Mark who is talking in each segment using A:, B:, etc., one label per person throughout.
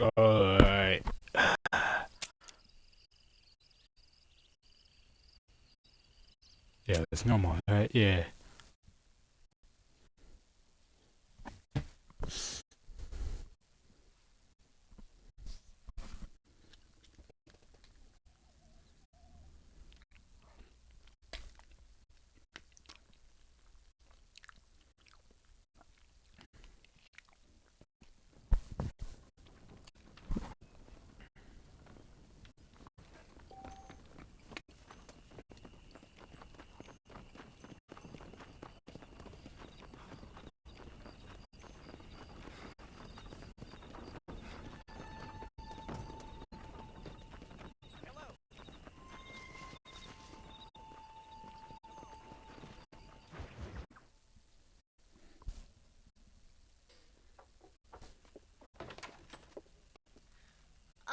A: Alright. Yeah, it's normal, right? Yeah.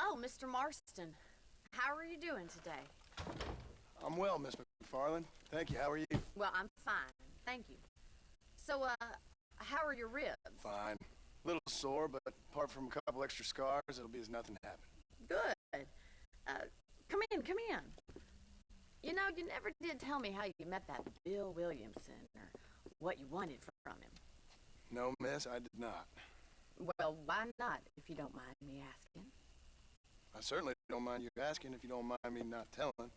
B: Oh, Mr. Marston. How are you doing today?
C: I'm well, Miss McFarland. Thank you. How are you?
B: Well, I'm fine. Thank you. So, how are your ribs?
C: Fine. A little sore, but apart from a couple extra scars, it'll be as nothing happened.
B: Good. Come in, come in. You know, you never did tell me how you met that Bill Williamson or what you wanted from him.
C: No, miss, I did not.
B: Well, why not, if you don't mind me asking?
C: I certainly don't mind you asking if you don't mind me not telling.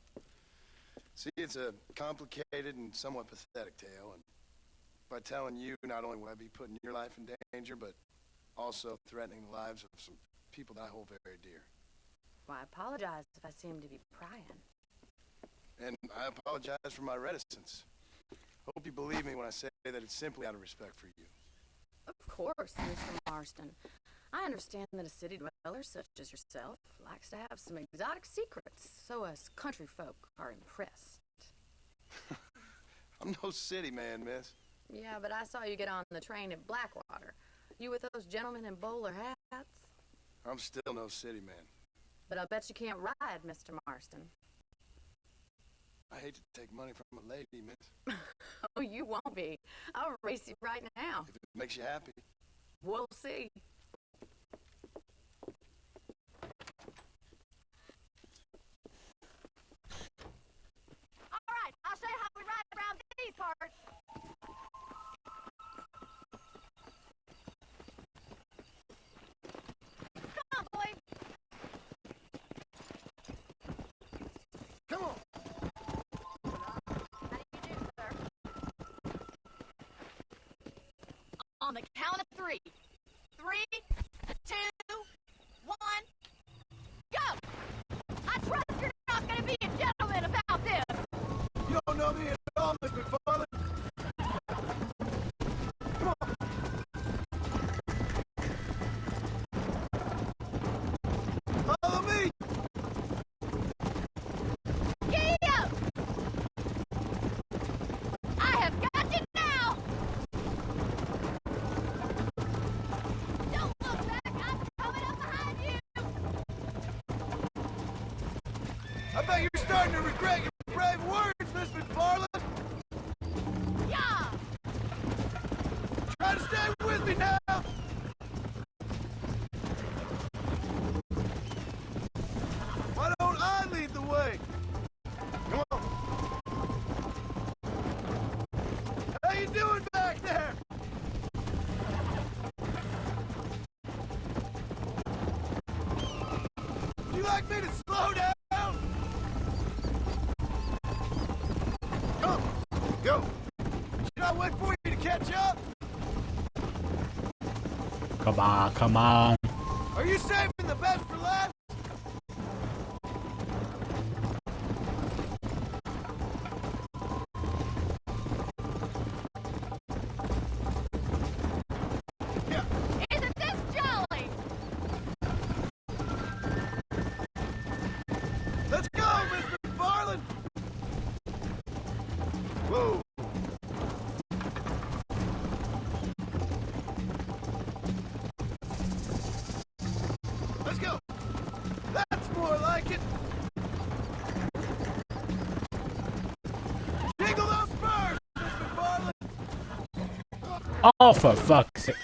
C: See, it's a complicated and somewhat pathetic tale, and by telling you, not only will I be putting your life in danger, but also threatening the lives of some people that I hold very dear.
B: Well, I apologize if I seem to be prying.
C: And I apologize for my reticence. Hope you believe me when I say that it's simply out of respect for you.
B: Of course, Mr. Marston. I understand that a city dweller such as yourself likes to have some exotic secrets, so us country folk are impressed.
C: I'm no city man, miss.
B: Yeah, but I saw you get on the train at Blackwater. You with those gentlemen in bowler hats?
C: I'm still no city man.
B: But I bet you can't ride, Mr. Marston.
C: I hate to take money from a lady, miss.
B: Oh, you won't be. I'll race you right now.
C: If it makes you happy.
B: We'll see. All right, I'll show you how we ride around these parts. Come on, boy.
C: Come on!
B: How do you do, sir? On the count of three. 3, 2, 1, go! I trust you're not going to be a gentleman about this.
C: You don't know me at all, Miss McFarland. Come on! Follow me!
B: Giddy up! I have got you now! Don't look back, I'm coming up behind you!
C: I bet you're starting to regret your brave words, Miss McFarland.
B: Yeah!
C: Try to stay with me now. Why don't I lead the way? Come on. How you doing back there? Would you like me to slow down? Come, go. Should I wait for you to catch up?
A: Come on, come on.
C: Are you saving the best for last? Yeah.
B: Isn't this jolly?
C: Let's go, Mr. McFarland! Whoa! Let's go! That's more like it! Jingle those spurs, Mr. McFarland!
A: Oh, for fuck's sake.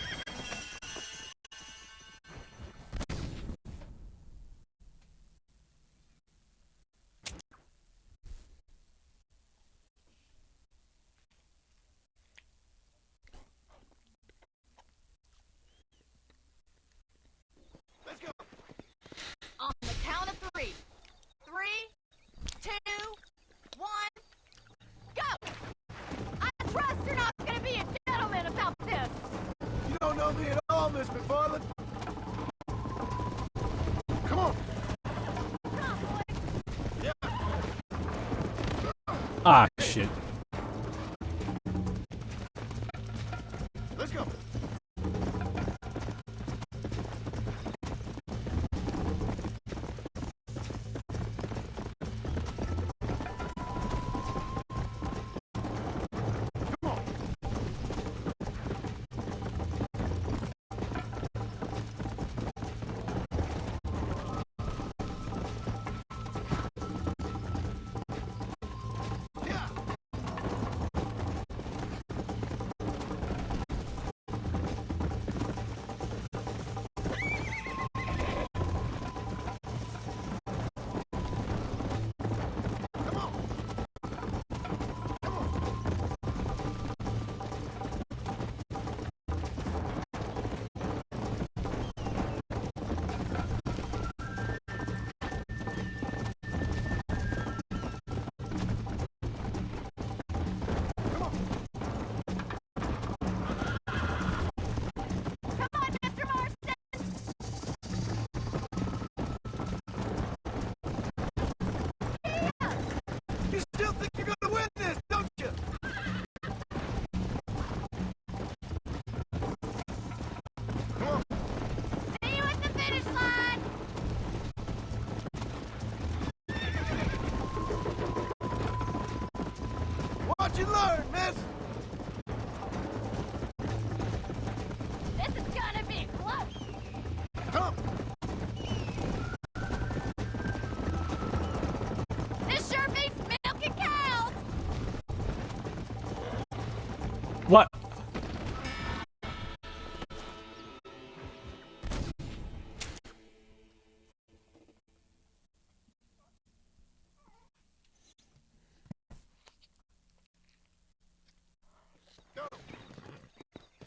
A: Ah, shit.
C: Let's go.
B: Come on, Mr. Marston!
C: You still think you're gonna win this, don't you? Come on.
B: See you at the finish line!
C: Watch and learn, miss.
B: This is gonna be close!
C: Come.
B: This sure beats milking cows!
A: What?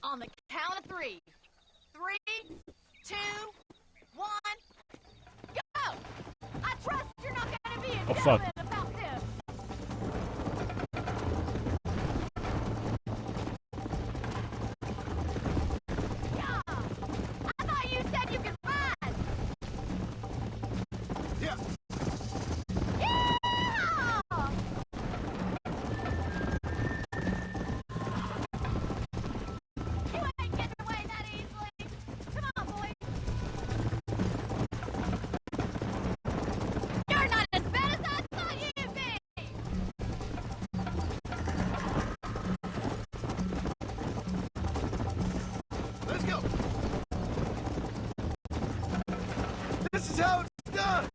B: On the count of 3. 3, 2, 1, go! I trust you're not gonna be a
A: Oh, fuck.
B: gentleman about this! Yeah! I thought you said you could ride!
C: Yeah.
B: Yeah! You ain't getting away that easily! Come on, boy! You're not as bad as I thought you'd be!
C: Let's go. This is how it's done.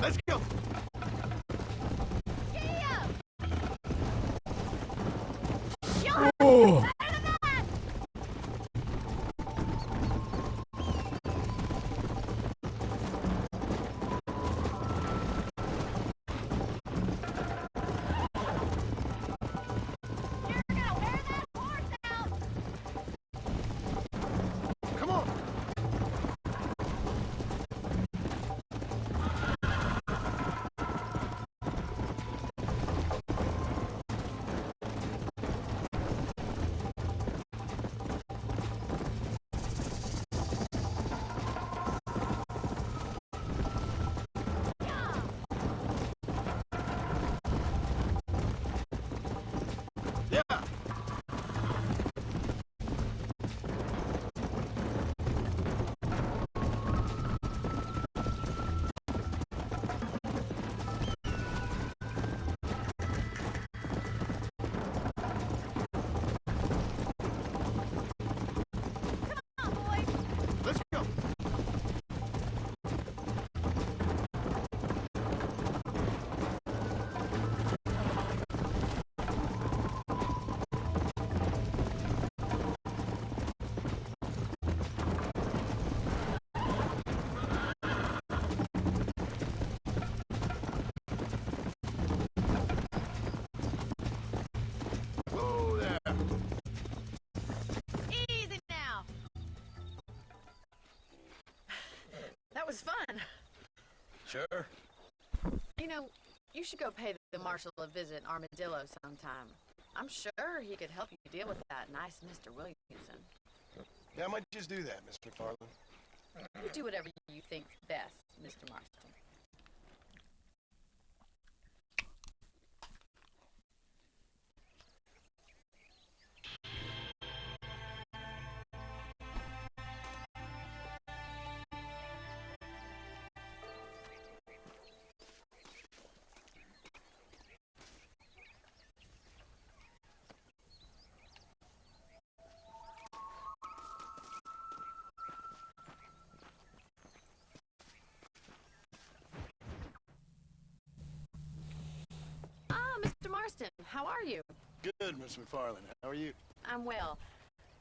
C: Let's go.
B: Giddy up! You'll have to
A: Oh.
B: do better than that! You're gonna wear that horse out!
C: Come on. Yeah.
B: Come on, boy!
C: Let's go. Whoa there.
B: Easy now! That was fun.
C: Sure.
B: You know, you should go pay the marshal a visit in Armadillo sometime. I'm sure he could help you deal with that nice Mr. Williamson.
C: Yeah, I might just do that, Miss McFarland.
B: You do whatever you think's best, Mr. Marston. Mr. Marston, how are you?
C: Good, Miss McFarland. How are you?
B: I'm well.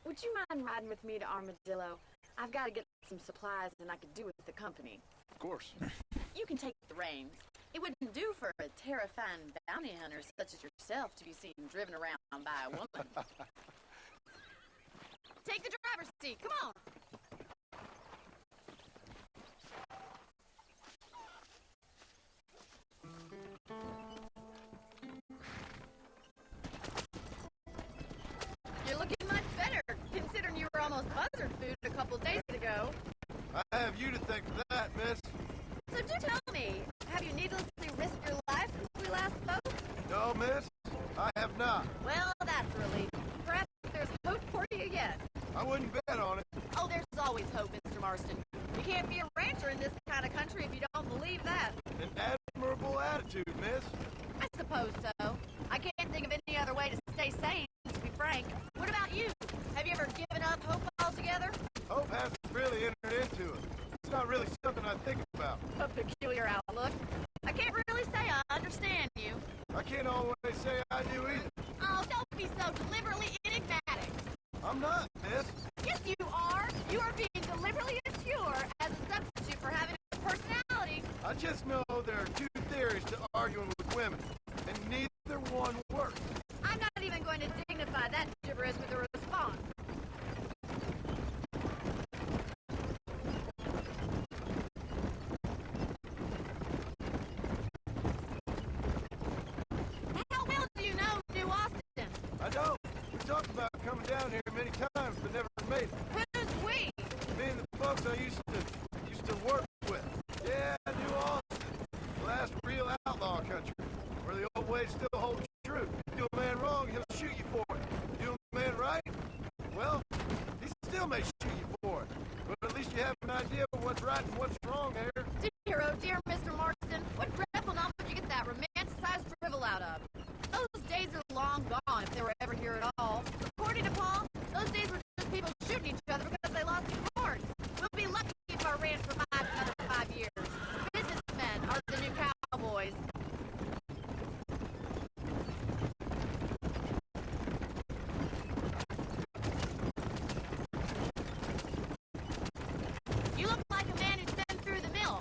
B: Would you mind riding with me to Armadillo? I've got to get some supplies and I could do with the company.
C: Of course.
B: You can take the reins. It wouldn't do for a terrifying bounty hunter such as yourself to be seen driven around by a woman. Take the driver's seat. Come on. You're looking much better, considering you were almost buzzard food a couple days ago.
C: I have you to thank for that, miss.
B: So do tell me, have you needlessly risked your life since we last spoke?
C: No, miss. I have not.
B: Well, that's a relief. Perhaps there's hope for you yet.
C: I wouldn't bet on it.
B: Oh, there's always hope, Mr. Marston. You can't be a rancher in this kind of country if you don't believe that.
C: An admirable attitude, miss.
B: I suppose so. I can't think of any other way to stay sane, to be frank. What about you? Have you ever given up hope altogether?
C: Hope hasn't really entered into it. It's not really something I think about.
B: A peculiar outlook. I can't really say I understand you.
C: I can't always say I do either.
B: Oh, don't be so deliberately enigmatic.
C: I'm not, miss.
B: Yes, you are. You are being deliberately obscure as a substitute for having a personality.
C: I just know there are two theories to arguing with women, and neither one works.
B: I'm not even going to dignify that gibberish with a response. How well do you know New Austin?
C: I don't. We talked about coming down here many times, but never made it.
B: Who's we?
C: Me and the folks I used to work with. Yeah, New Austin. Last real outlaw country, where the old ways still hold true. Do a man wrong, he'll shoot you for it. Do a man right, well, he still may shoot you for it. But at least you have an idea of what's right and what's wrong here.
B: Dear, oh dear, Mr. Marston, what dreadful novel did you get that romanticized drivel out of? Those days are long gone, if they were ever here at all. According to Paul, those days were just people shooting each other because they lost in court. We'll be lucky if our ranch survives another 5 years. Businessmen are the new cowboys. You look like a man who's been through the mill.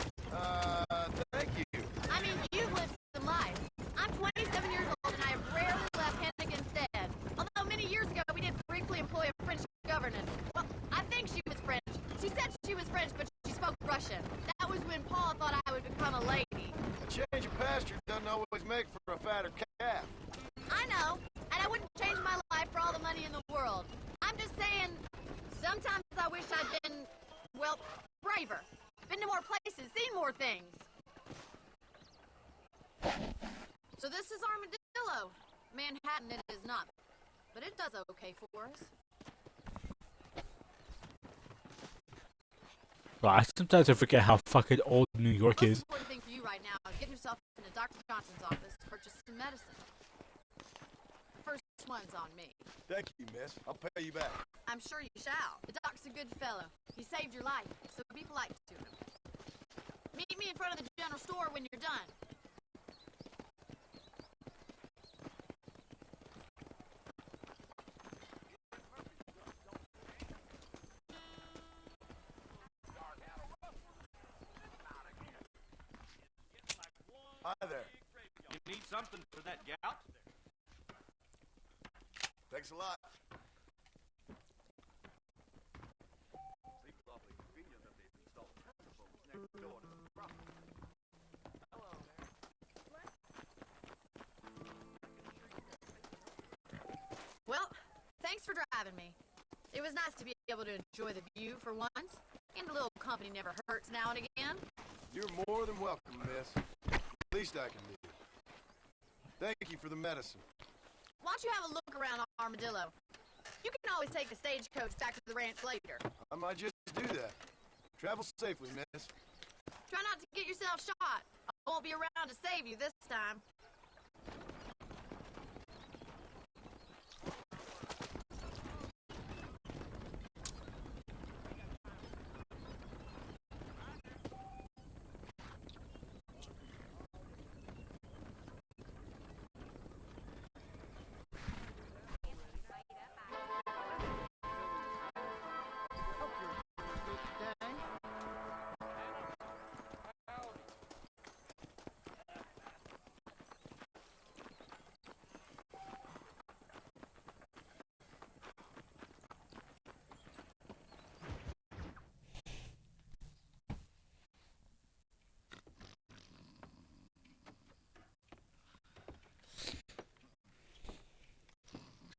C: Thank you.
B: I mean, you've lived some life. I'm 27 years old and I have rarely left Hennigan's dead. Although many years ago we did briefly employ a French governess. Well, I think she was French. She said she was French, but she spoke Russian. That was when Paul thought I would become a lady.
C: A change of pasture doesn't always make for a fatter calf.
B: I know, and I wouldn't change my life for all the money in the world. I'm just saying, sometimes I wish I'd been, well, braver. Been to more places, seen more things. So this is Armadillo. Manhattan it is not, but it does okay for us.
A: Well, I sometimes I forget how fucking old New York
B: Most
A: is.
B: important thing for you right now is get yourself into Dr. Johnson's office to purchase some medicine. First one's on me.
C: Thank you, miss. I'll pay you back.
B: I'm sure you shall. The doc's a good fellow. He saved your life, so be polite to him. Meet me in front of the general store when you're done.
C: Hi there.
D: You need something for that gout?
C: Thanks a lot.
D: Seems awfully convenient that they've installed telephones next door to the property. Hello there.
B: for driving me. It was nice to be able to enjoy the view for once, and a little company never hurts now and again.
C: You're more than welcome, miss. Least I can do. Thank you for the medicine.
B: Why don't you have a look around Armadillo? You can always take the stagecoach back to the ranch later.
C: I might just do that. Travel safely, miss.
B: Try not to get yourself shot. I won't be around to save you this time.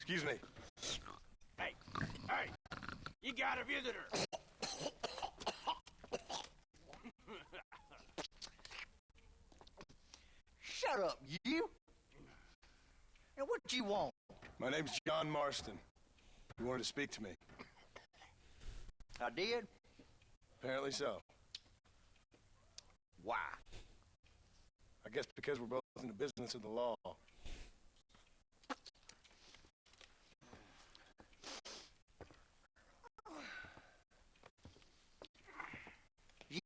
C: Excuse me.
D: Hey, you got a visitor.
E: Shut up, you! And what you want?
C: My name's John Marston. You wanted to speak to me.
E: I did?
C: Apparently so.
E: Why?
C: I guess because we're both in the business of the law.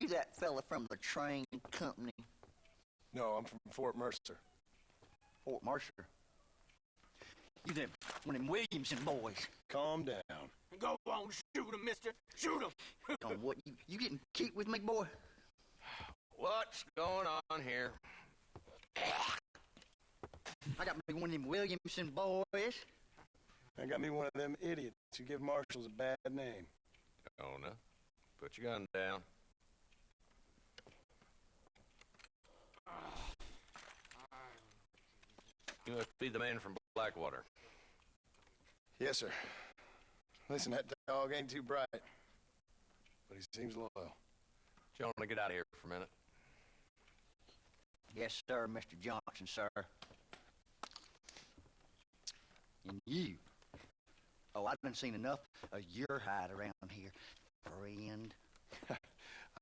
E: You that fella from the train company,
C: No, I'm from Fort Mercer.
E: Fort Mercer? You them one of them Williamson boys.
C: Calm down.
D: Go on, shoot him, mister. Shoot him.
E: Oh, what, you getting cute with me, boy?
D: What's going on here?
E: I got me one of them Williamson boys.
C: I got me one of them idiots who give marshals a bad name.
D: Oh, no. Put your gun down. You must be the man from Blackwater.
C: Yes, sir. Listen, that dog ain't too bright, but he seems loyal.
D: Do you want to get out of here for a minute?
E: Yes, sir, Mr. Johnson, sir. And you. Oh, I've done seen enough of your hide around here, friend.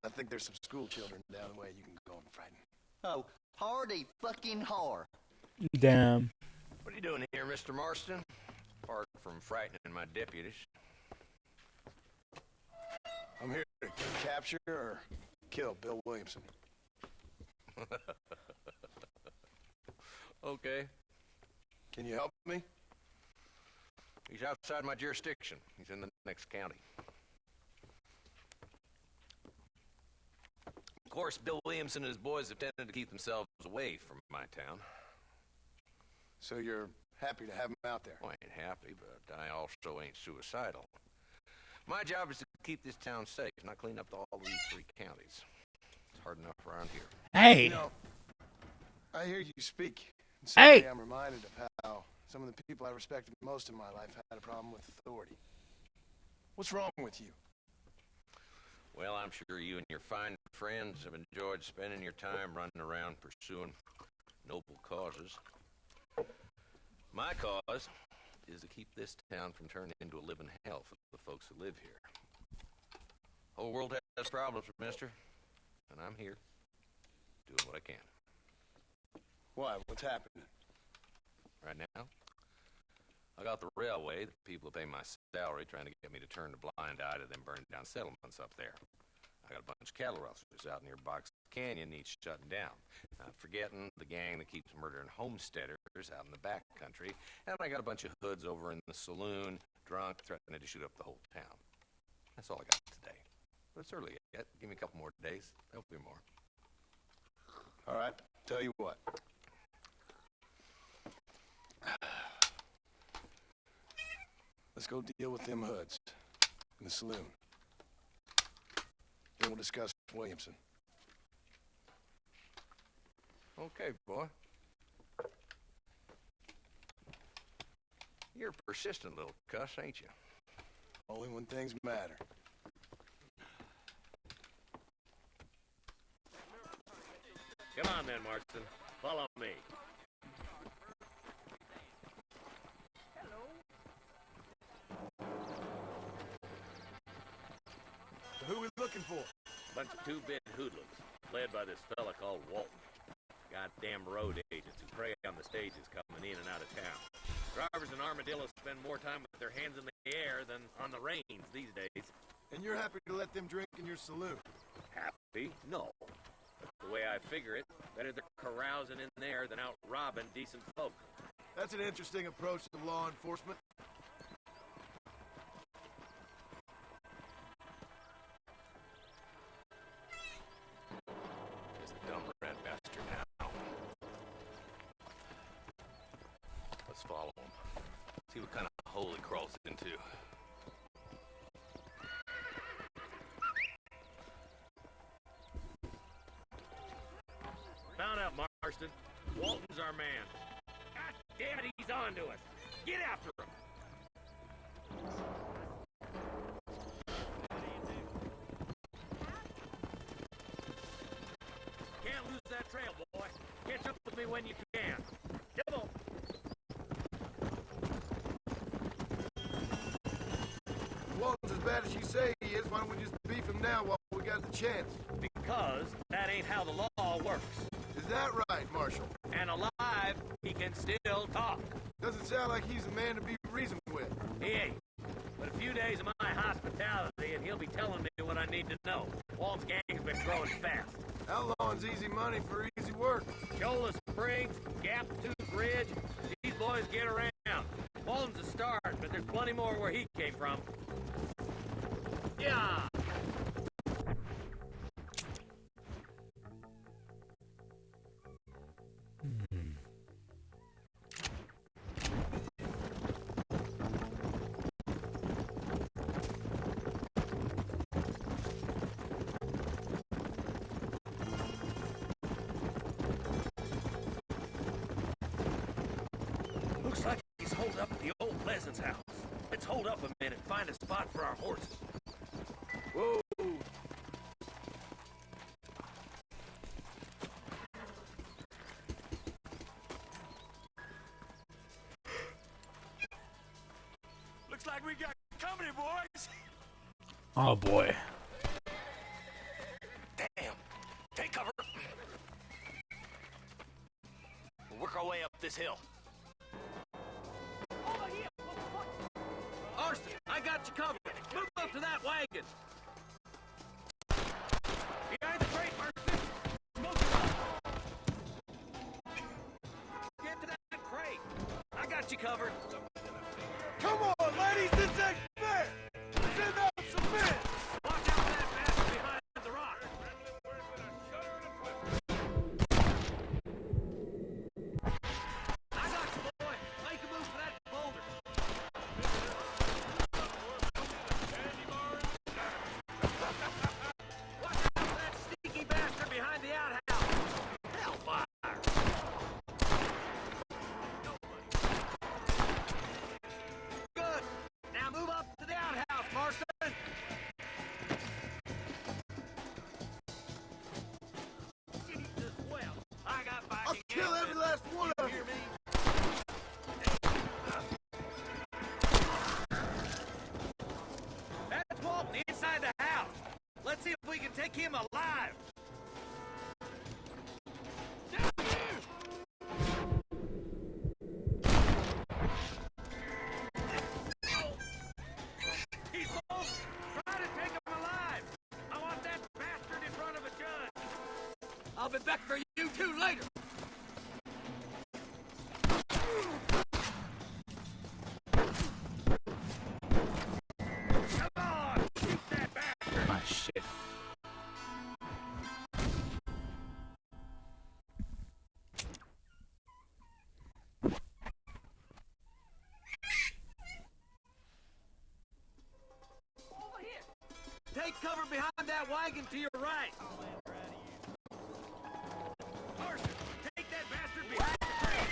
C: I think there's some school children down the way you can go and frighten.
E: Oh, hardy fucking har.
A: Damn.
D: What are you doing here, Mr. Marston? Apart from frightening my deputies.
C: I'm here to capture or kill Bill Williamson.
D: Okay.
C: Can you help me?
D: He's outside my jurisdiction. He's in the next county. Of course, Bill Williamson and his boys have tended to keep themselves away from my town.
C: So you're happy to have him out there?
D: Well, I ain't happy, but I also ain't suicidal. My job is to keep this town safe, not clean up all these 3 counties. It's hard enough around here.
A: Hey.
C: You know, I hear you speak. And
A: Hey.
C: suddenly I'm reminded of how some of the people I respected most in my life had a problem with authority. What's wrong with you?
D: Well, I'm sure you and your fine friends have enjoyed spending your time running around pursuing noble causes. My cause is to keep this town from turning into a living hell for the folks who live here. Whole world has problems, mister, and I'm here doing what I can.
C: Why? What's happening?
D: Right now, I got the railway, the people who pay my salary, trying to get me to turn a blind eye to them burning down settlements up there. I got a bunch of cattle rustlers out near Box Canyon needs shutting down. Not forgetting the gang that keeps murdering homesteaders out in the back country. And I got a bunch of hoods over in the saloon, drunk, threatening to shoot up the whole town. That's all I got today. But it's early yet. Give me a couple more days. There'll be more.
C: All right, tell you what. Let's go deal with them hoods in the saloon. Then we'll discuss Williamson.
D: Okay, boy. You're a persistent little cuss, ain't you?
C: Only when things matter.
F: Come on then, Marston. Follow me.
C: So who we looking for?
F: Bunch of two-bit hoodlums, led by this fella called Walton. Goddamn road agents who prey on the stages coming in and out of town. Drivers and armadillos spend more time with their hands in the air than on the reins these days.
C: And you're happy to let them drink in your saloon?
F: Happy? No. The way I figure it, better they're carousing in there than out robbing decent folk.
C: That's an interesting approach to law enforcement.
D: This dumb rat bastard now. Let's follow him. See what kind of hole he crawls into.
F: Found out, Marston. Walton's our man. God damn it, he's on to us. Get after him. Can't lose that trail, boy. Catch up with me when you can. Come on.
C: Walton's as bad as you say he is. Why don't we just beef him now while we got the chance?
F: Because that ain't how the law works.
C: Is that right, Marshal?
F: And alive, he can still talk.
C: Doesn't sound like he's a man to be reasoned with.
F: He ain't. But a few days of my hospitality, and he'll be telling me what I need to know. Walt's gang's been growing fast.
C: Outlawing's easy money for easy work.
F: Chola Springs, Gap Tooth Ridge, these boys get around. Walton's a start, but there's plenty more where he came from. Yeah! Looks like he's holed up at the old Pleasance house. Let's hold up a minute and find a spot for our horses.
C: Whoa!
F: Looks like we got company, boys.
A: Oh boy.
F: Damn. Take cover. We'll work our way up this hill. Over here. Marston, I got you covered. Move up to that wagon. Behind the crate, Marston. Smoke it up. Get to that crate. I got you covered.
C: Come on, ladies, this ain't fair! Send out some men!
F: Watch out for that bastard behind the rock. I got you, boy. Make a move for that boulder. Watch out for that sneaky bastard behind the outhouse. Hellfire. Good. Now move up to the outhouse, Marston. Jesus, well, I got
C: I'll
F: fighting
C: kill
F: hands,
C: every last one
F: you
C: of
F: hear
C: you!
F: me? That's Walton inside the house. Let's see if we can take him alive. Down here! He's both. Try to take him alive. I want that bastard in front of a judge. I'll be back for you two later. Come on, shoot that bastard.
A: Ah shit.
F: Over here. Take cover behind that wagon to your right. Marston, take that bastard behind the tree.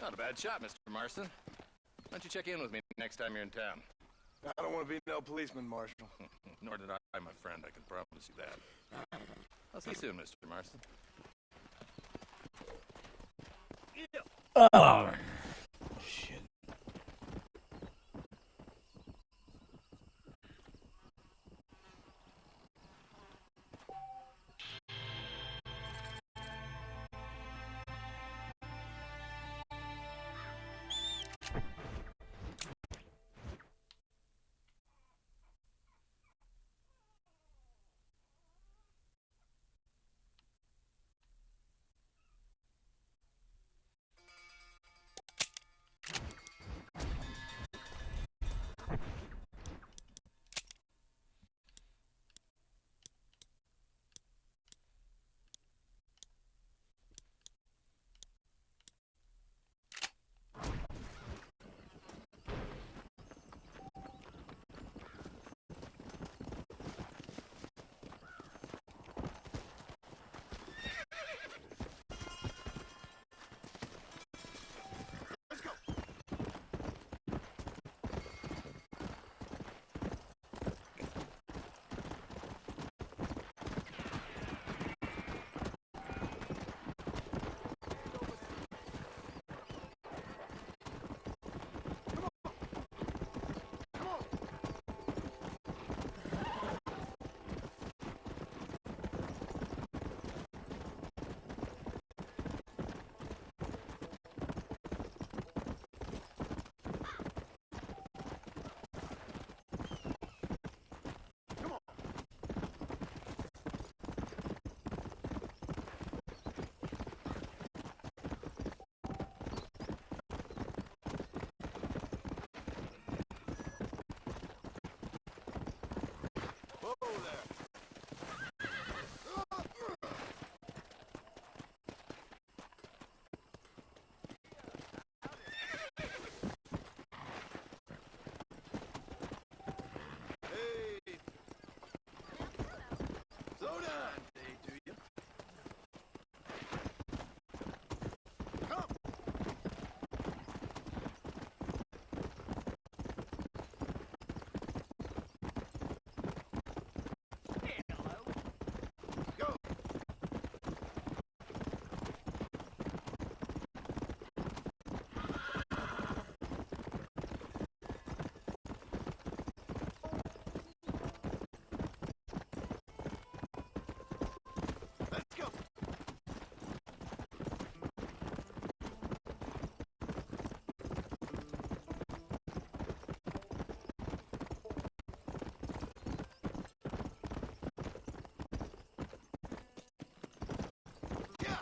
D: Not a bad shot, Mr. Marston. Why don't you check in with me next time you're in town?
C: I don't want to be no policeman, Marshal.
D: Nor did I, my friend. I can promise you that. I'll see you soon, Mr. Marston.
A: Oh, shit.
C: Slow down, Dave, do you? Come! Go! Let's go! Yeah!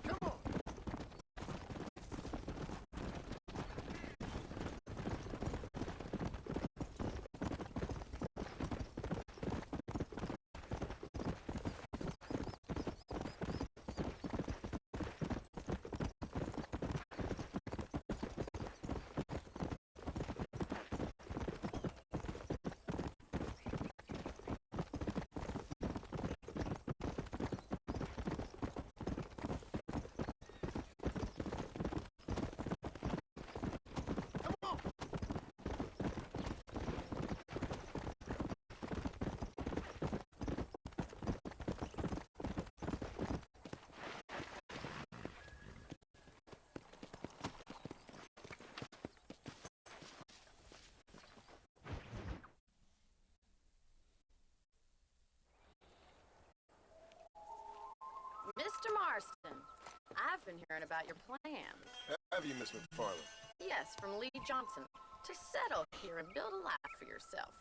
C: Come on! Come on!
B: Mr. Marston, I've been hearing about your plans.
C: Have you, Miss McFarland?
B: Yes, from Lee Johnson. To settle here and build a life for yourself.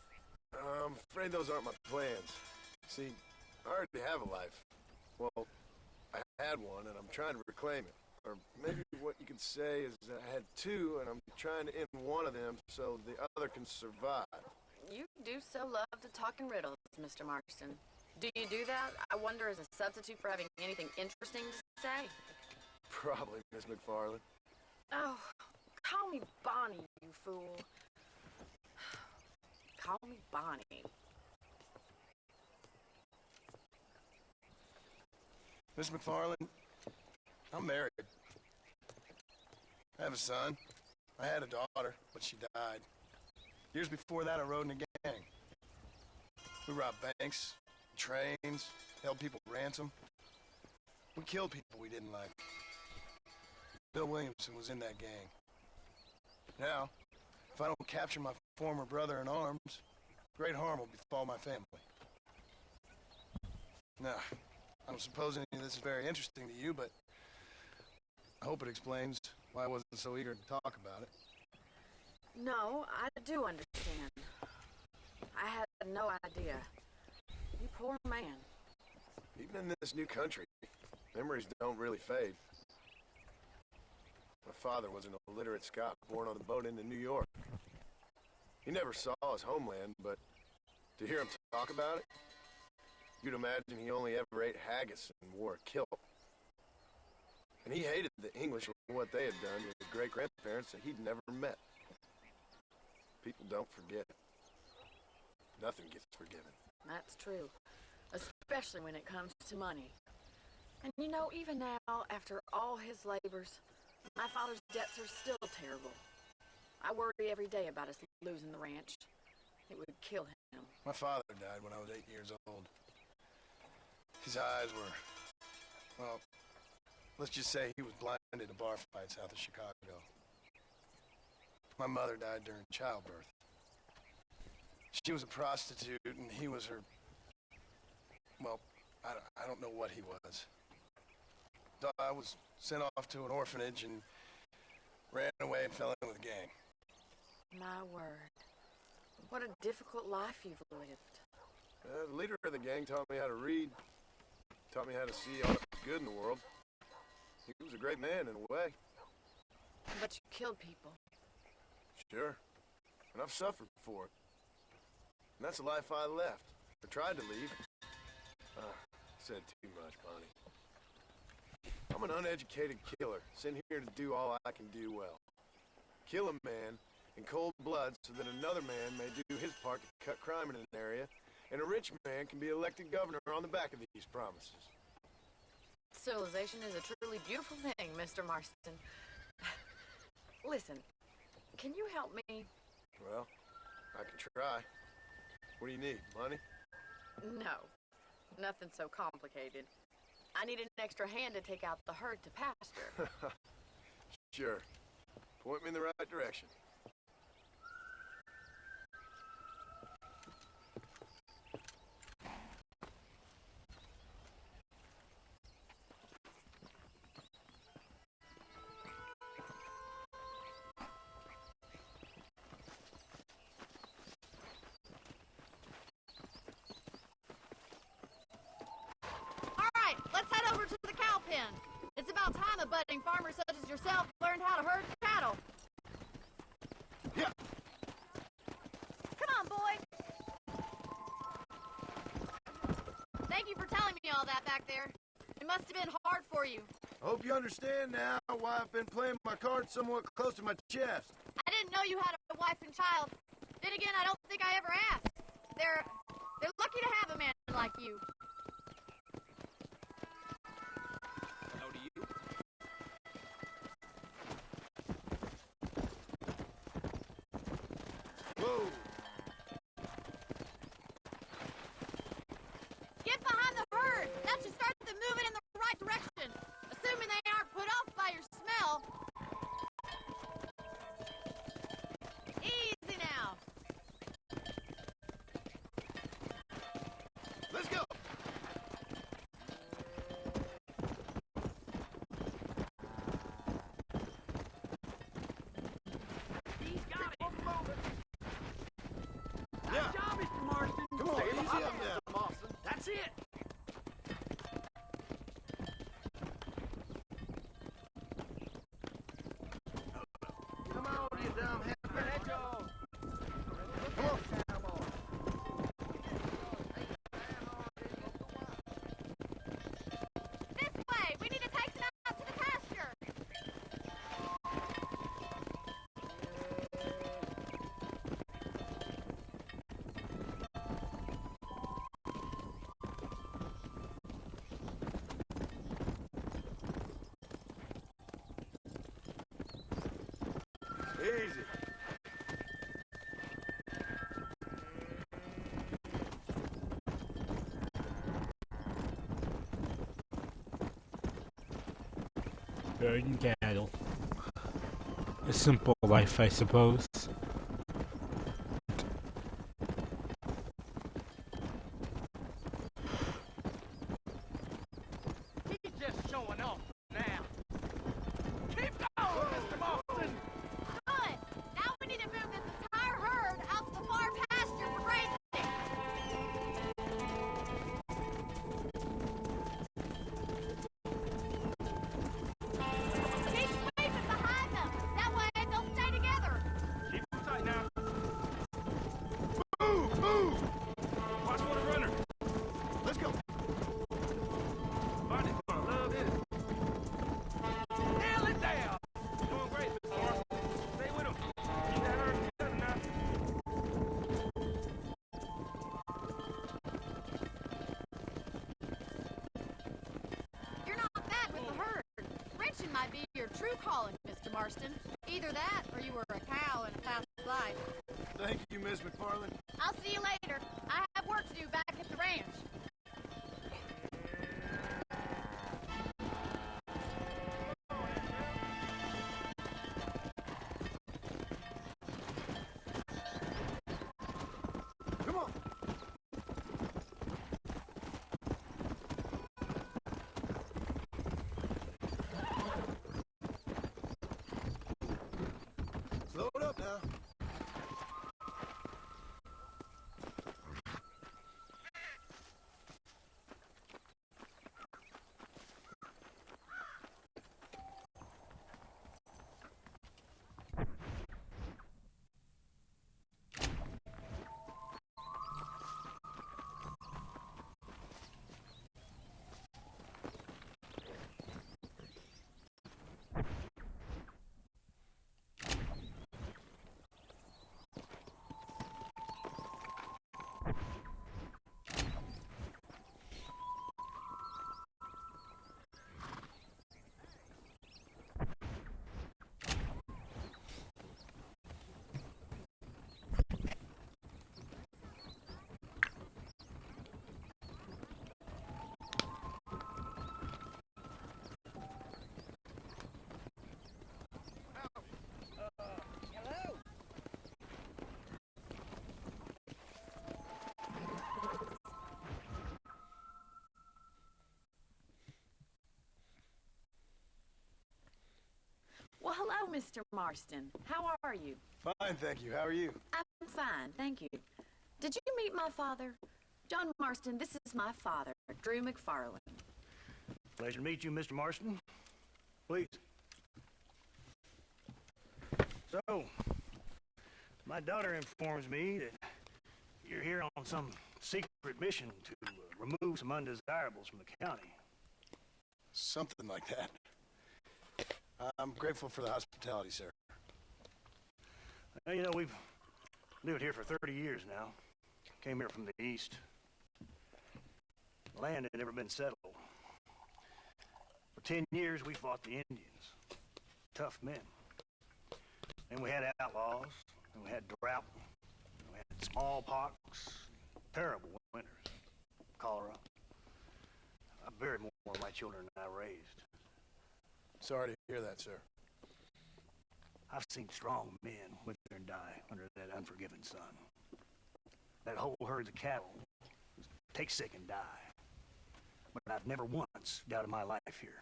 C: I'm afraid those aren't my plans. See, I already have a life. Well, I had one, and I'm trying to reclaim it. Or maybe what you could say is that I had two, and I'm trying to end one of them so the other can survive.
B: You do so love to talk in riddles, Mr. Marston. Do you do that, I wonder, as a substitute for having anything interesting to say?
C: Probably, Miss McFarland.
B: Oh, call me Bonnie, you fool. Call me Bonnie.
C: Miss McFarland, I'm married. I have a son. I had a daughter, but she died. Years before that, I rode in a gang. We robbed banks, trains, held people ransom. We killed people we didn't like. Bill Williamson was in that gang. Now, if I don't capture my former brother in arms, great harm will befall my family. Now, I don't suppose any of this is very interesting to you, but I hope it explains why I wasn't so eager to talk about it.
B: No, I do understand. I had no idea. You poor man.
C: Even in this new country, memories don't really fade. My father was an illiterate Scot born on a boat into New York. He never saw his homeland, but to hear him talk about it, you'd imagine he only ever ate haggis and wore a kilt. And he hated the English for what they had done to his great-grandparents that he'd never met. People don't forget. Nothing gets forgiven.
B: That's true. Especially when it comes to money. And you know, even now, after all his labors, my father's debts are still terrible. I worry every day about us losing the ranch. It would kill him.
C: My father died when I was 8 years old. His eyes were, well, let's just say he was blinded in a bar fight south of Chicago. My mother died during childbirth. She was a prostitute, and he was her, well, I don't know what he was. So I was sent off to an orphanage and ran away and fell in with a gang.
B: My word. What a difficult life you've lived.
C: The leader of the gang taught me how to read, taught me how to see all that's good in the world. He was a great man in a way.
B: But you killed people.
C: Sure. And I've suffered for it. And that's the life I left. I tried to leave. Said too much, Bonnie. I'm an uneducated killer, sent here to do all I can do well. Kill a man in cold blood so that another man may do his part to cut crime in an area, and a rich man can be elected governor on the back of these promises.
B: Civilization is a truly beautiful thing, Mr. Marston. Listen, can you help me?
C: Well, I can try. What do you need, money?
B: No, nothing so complicated. I need an extra hand to take out the herd to pasture.
C: Sure. Point me in the right direction.
B: Let's head over to the cow pen. It's about time a budding farmer such as yourself learned how to herd cattle.
C: Yeah.
B: Come on, boy. Thank you for telling me all that back there. It must have been hard for you.
C: I hope you understand now why I've been playing my cards somewhat close to my chest.
B: I didn't know you had a wife and child. Then again, I don't think I ever asked. They're lucky to have a man like you.
C: Whoa!
B: Get behind the herd. That should start them moving in the right direction. Assuming they aren't put off by your smell. Easy now.
C: Let's go!
A: Herding cattle. A simple life, I suppose.
G: He's just showing off now. Keep going, Mr. Marston!
B: Good! Now we need to move this entire herd out to the far pasture for grazing. Keep sweeping behind them. That way they'll stay together.
G: Keep them tight now. Move! Move! Watch for the runner. Let's go. Barney's gonna love this. Nail it down! Doing great, Mr. Marston. Stay with him. Keep that herd together now.
B: You're not bad with the herd. Wrenching might be your true calling, Mr. Marston. Either that, or you were a cow in a past life.
C: Thank you, Miss McFarland.
B: I'll see you later. I have work to do back at the ranch.
C: Come on. Slow it up now.
H: Well, hello, Mr. Marston. How are you?
C: Fine, thank you. How are you?
H: I'm fine, thank you. Did you meet my father? John Marston, this is my father, Drew McFarland.
G: Pleasure to meet you, Mr. Marston. Please. So, my daughter informs me that you're here on some secret mission to remove some undesirables from the county.
C: Something like that. I'm grateful for the hospitality, sir.
G: Now, you know, we've lived here for 30 years now. Came here from the east. The land had never been settled. For 10 years, we fought the Indians. Tough men. Then we had outlaws, and we had drought, and we had smallpox, terrible winters, cholera. I buried more of my children than I raised.
C: Sorry to hear that, sir.
G: I've seen strong men wither and die under that unforgiving sun. That whole herds of cattle take sick and die. But I've never once doubted my life here.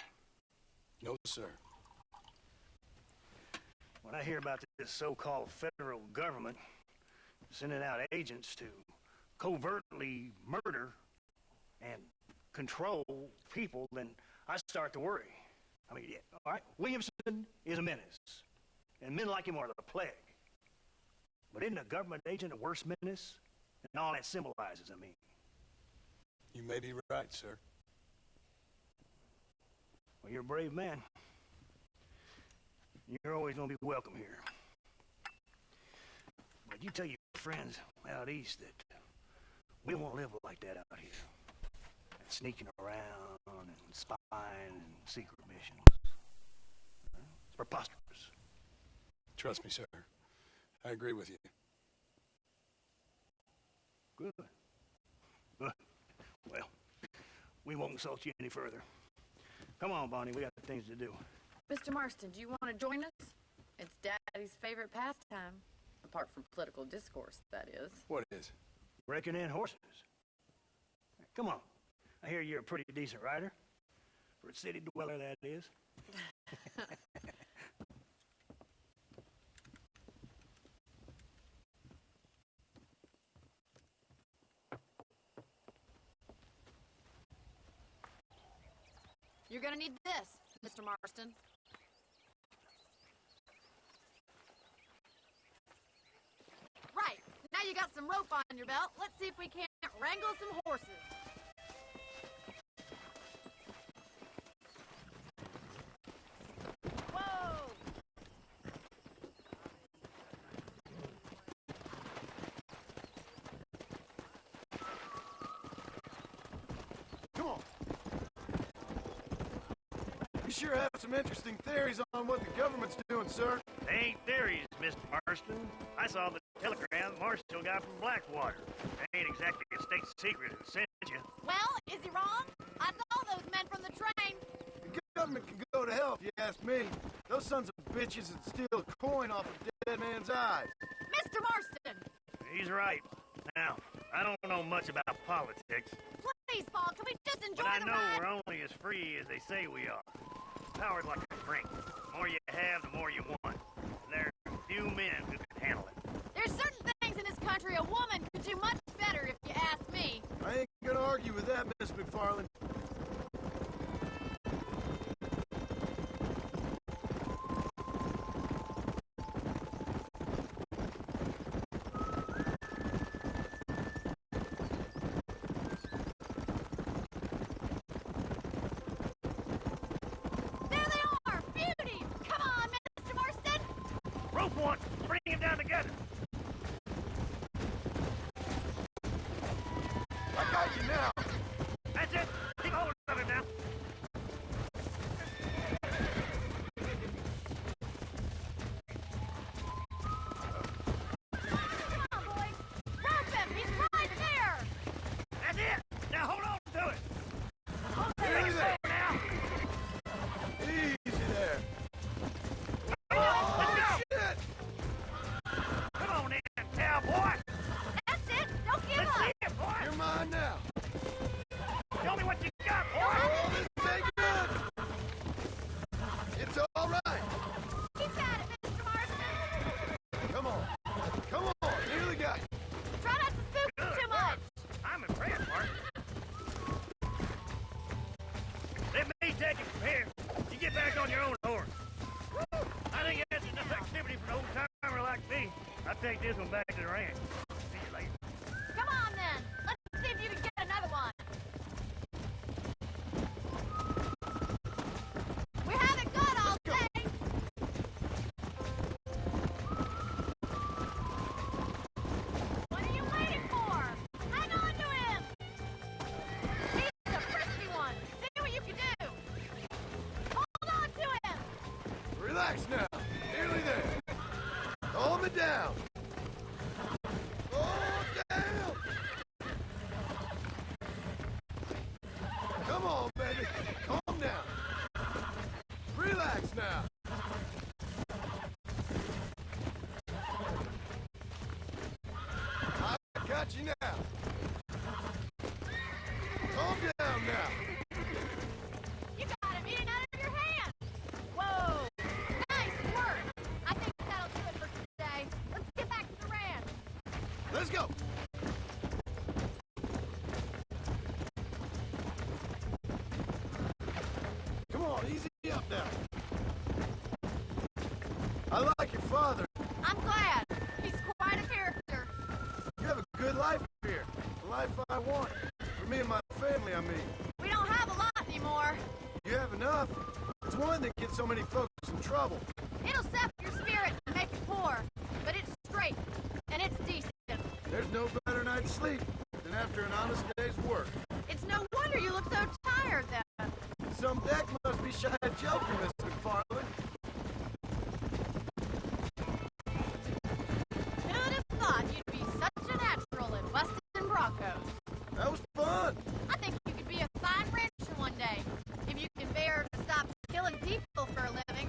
C: No, sir.
G: When I hear about this so-called federal government sending out agents to covertly murder and control people, then I start to worry. I mean, yeah, all right, Williamson is a menace, and men like him are the plague. But isn't a government agent a worse menace than all that symbolizes, I mean?
C: You may be right, sir.
G: Well, you're a brave man. You're always going to be welcome here. But you tell your friends out east that we don't want to live like that out here. Sneaking around and spying and secret missions. It's preposterous.
C: Trust me, sir. I agree with you.
G: Good. Good. Well, we won't insult you any further. Come on, Bonnie, we got things to do.
H: Mr. Marston, do you want to join us? It's Daddy's favorite pastime. Apart from political discourse, that is.
C: What is?
G: Breaking in horses. Come on. I hear you're a pretty decent rider. For a city dweller, that is.
B: You're gonna need this, Mr. Marston. Right, now you got some rope on your belt. Let's see if we can't wrangle some horses. Whoa!
C: Come on. You sure have some interesting theories on what the government's doing, sir.
G: They ain't theories, Mr. Marston. I saw the telegram Marshall got from Blackwater. They ain't exactly a state secret that sent you.
B: Well, is he wrong? I saw those men from the train.
C: The government can go to hell if you ask me. Those sons of bitches would steal a coin off a dead man's eyes.
B: Mr. Marston!
G: He's right. Now, I don't know much about politics,
B: Please, Paul, can we just enjoy
G: but I
B: the
G: know
B: ride?
G: we're only as free as they say we are. Power's like a drink. The more you have, the more you want. And there are few men who can handle it.
B: There's certain things in this country a woman could do much better if you ask me.
C: I ain't gonna argue with that, Miss McFarland.
B: There they are! Beauties! Come on, Mr. Marston!
G: Rope one! Bring him down together!
C: I got you now.
G: That's it! Keep hold of him now!
B: Come on, boys! Rope him! He's right there!
G: That's it! Now hold on to it!
C: Easy there.
G: Now!
C: Easy there.
G: Come on, let's go!
C: Shit!
G: Come on in, cowboy!
B: That's it! Don't give
G: Let's
B: up!
G: see it, boy!
C: You're mine now.
G: Show me what you got, boy!
C: Oh, this ain't good. It's all right.
B: Keep at it, Mr. Marston!
C: Come on. Come on. Nearly got you.
B: Try not to spook him
G: Good
B: too much!
G: heavens. I'm impressed, Mark. Let me take it from here. You get back on your own horse. I think that's enough activity for an old-timer like me. I'll take this one back to the ranch. See you later.
B: Come on, then! Let's see if you can get another one! We haven't got all day! What are you waiting for? Hang on to him! He's a frisky one! See what you can do! Hold on to him!
C: Relax now. Nearly there. Hold me down. Oh, down. Come on, baby. Calm down. Relax now. I got you now. Calm down now.
B: You got him eating out of your hand! Whoa! Nice work! I think that'll do it for today. Let's get back to the ranch.
C: Let's go. Come on, easy up now. I like your father.
B: I'm glad. He's quite a character.
C: You have a good life here. The life I want. For me and my family, I mean.
B: We don't have a lot anymore.
C: You have enough. It's one that gets so many folks in trouble.
B: It'll sap your spirit and make it poor. But it's straight. And it's decent.
C: There's no better night's sleep than after an honest day's work.
B: It's no wonder you look so tired then.
C: Some deck must be shy of joking, Miss McFarland.
B: Who'd have thought you'd be such a natural in Weston Broncos?
C: That was fun.
B: I think you could be a fine rancher one day. If you can bear to stop killing people for a living.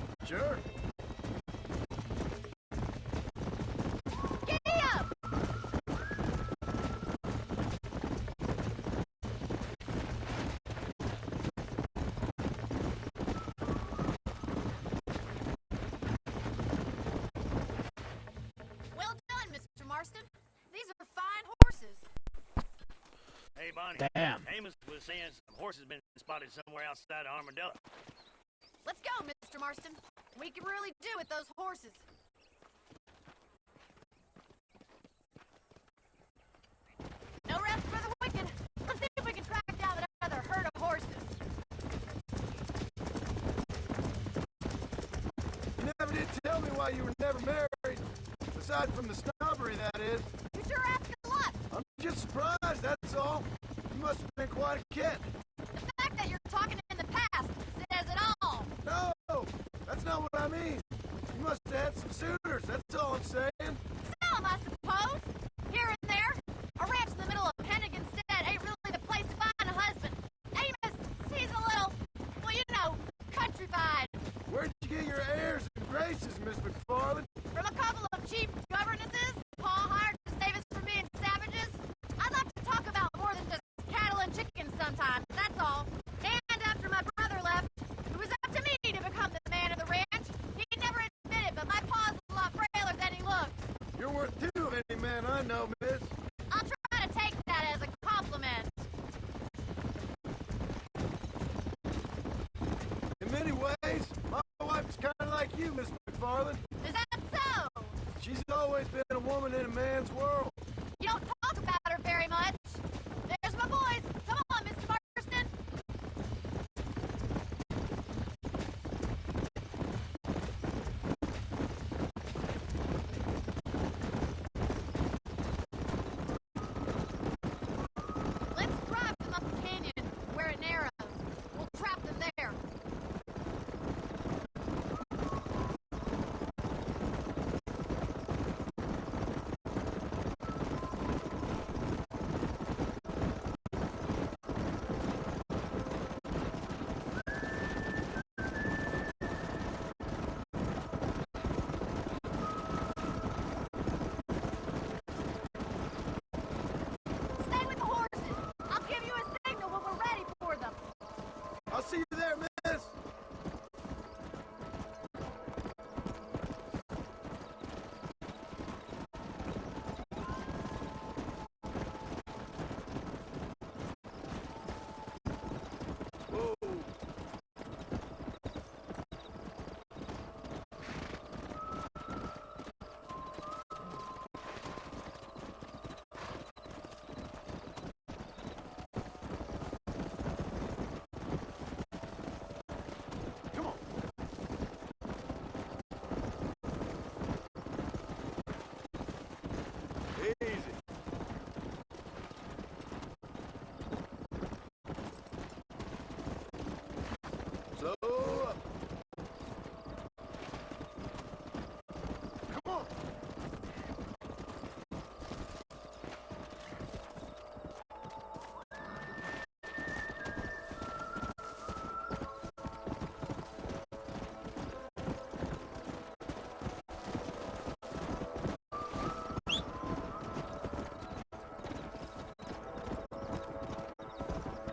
G: Bonnie.
A: Damn.
G: Amos was saying some horses been spotted somewhere outside of Armadillo.
B: Let's go, Mr. Marston. We can really do with those horses. No rest for the wicked. Let's see if we can track down another herd of horses.
C: You never did tell me why you were never married. Aside from the snobbery, that is.
B: You sure ask a lot.
C: I'm just surprised, that's all. You must have been quite a kid.
B: The fact that you're talking in the past says it all.
C: No, that's not what I mean. You must have had some suitors, that's all I'm saying.
B: Some, I suppose. Here and there. A ranch in the middle of Penniganstead ain't really the place to find a husband. Amos, he's a little, well, you know, countrified.
C: Where'd you get your airs and graces, Miss McFarland?
B: From a couple of cheap governesses Paul hired to save us from being savages. I'd like to talk about more than just cattle and chickens sometimes, that's all. And after my brother left, it was up to me to become the man of the ranch. He'd never admit it, but my pa's a lot frailer than he looked.
C: You're worth two of any man I know, miss.
B: I'll try to take that as a compliment.
C: In many ways, my wife's kind of like you, Miss McFarland.
B: Is that so?
C: She's always been a woman in a man's world.
B: You don't talk about her very much. There's my boys. Come on, Mr. Marston. Let's drive them up the canyon where it narrows. We'll trap them there. Stay with the horses. I'll give you a signal when we're ready for them.
C: I'll see you there, miss. Whoa. Come on. Easy. Slow up. Come on.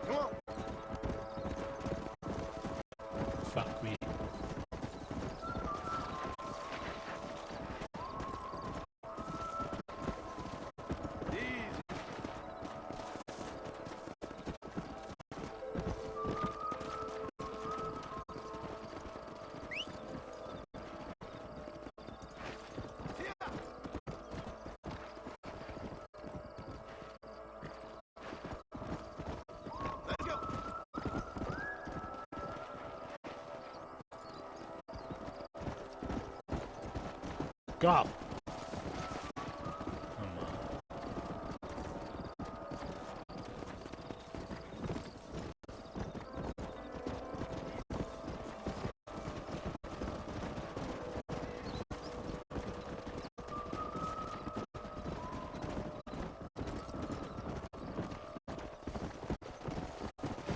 C: Come on.
A: Fuck me.
C: Easy. Yeah. Let's go.
A: Go.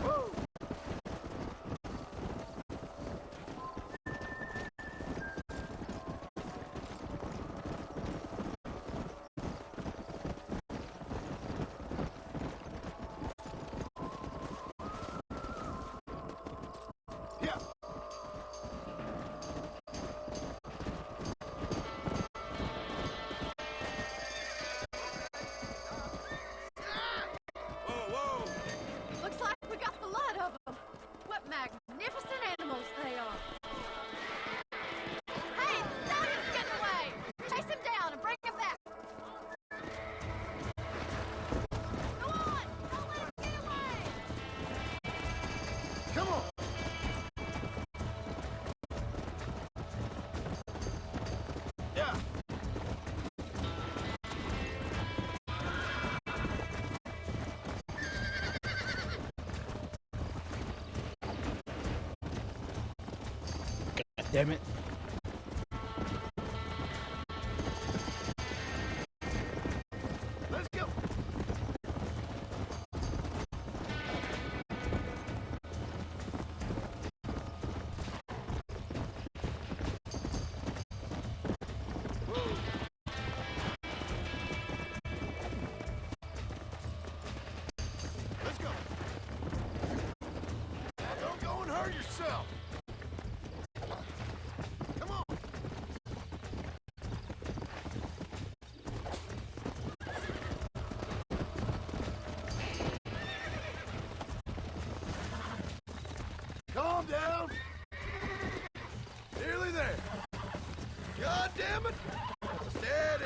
C: Whoa. Come on. Yeah.
A: God damn it.
C: Let's go. Let's go. Now don't go and hurt yourself. Come on. Calm down. Nearly there. God damn it. Steady.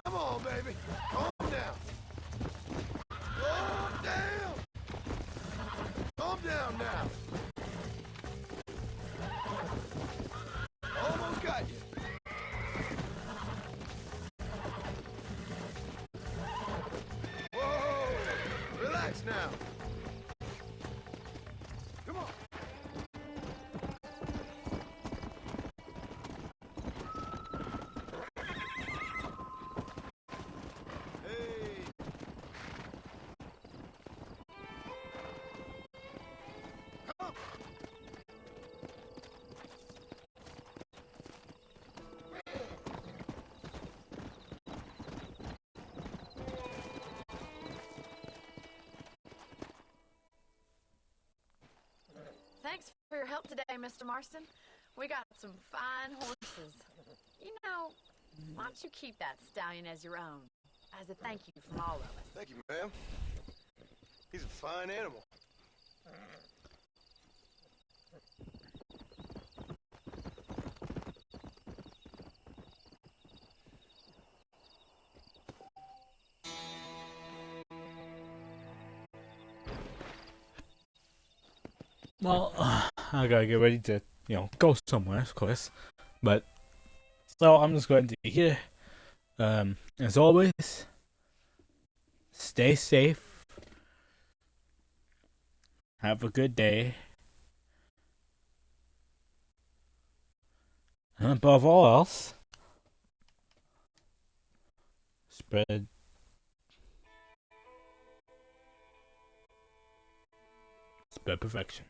C: Come on, baby. Calm down. Calm down. Calm down now. Almost got you. Whoa. Relax now. Come on. Hey. Come on.
B: Thanks for your help today, Mr. Marston. We got some fine horses. You know, why don't you keep that stallion as your own? As a thank you from all of us.
C: Thank you, ma'am. He's a fine animal.
A: Well, I gotta get ready to, go somewhere, of course. But, so I'm just going to here. As always, stay safe. Have a good day. And above all else, spread perfection.